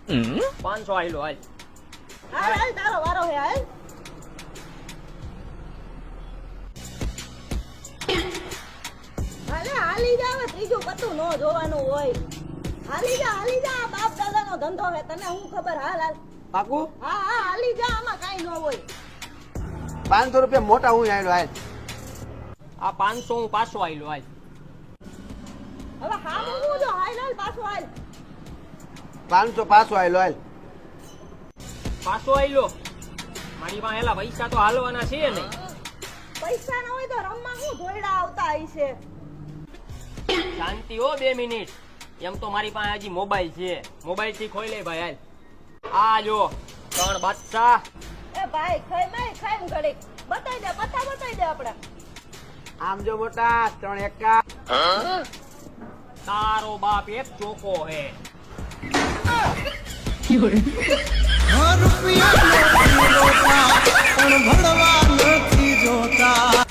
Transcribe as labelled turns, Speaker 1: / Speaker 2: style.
Speaker 1: 500 આયલો હાલ.
Speaker 2: હાલ તારો વારો હે હાલ. હાલે હાલી જાવ ત્રીજું પત્તું નો જોવાનું હોય. હાલી જા બાપ દાદાનો ધંધો હે તને હું ખબર. હાલ
Speaker 3: પાકું
Speaker 2: હા હાલી જા આમાં કાઈ ન હોય.
Speaker 3: 500 રૂપિયા મોટા હું આયલો હાલ.
Speaker 1: આ 500 હું પાછો આયલો હાલ.
Speaker 2: હવે હામું હું જો હાલ પાછો હાલ.
Speaker 3: 500 પાછો આયલો હાલ.
Speaker 1: પાછો આયલો. મારી પાસે એલા પૈસા તો હાલવાના છે નહીં.
Speaker 2: પૈસા ન હોય તો રમવા હું ધોયડા આવતા હશે.
Speaker 1: શાંતિ હો 2 મિનિટ. એમ તો મારી પાસે હજી મોબાઈલ છે. મોબાઈલ થી ખોઈ લે ભાઈ હાલ. આ જો 3 બાદશાહ.
Speaker 2: એ ભાઈ ખાઈ ઘડીક બતાઈ દે આપણે.
Speaker 3: આમ જો મોટા 3 એકા.
Speaker 1: તારો બાપ એક ચોકો હે.
Speaker 4: રૂપિયા પણ ભણવા નથી જોતા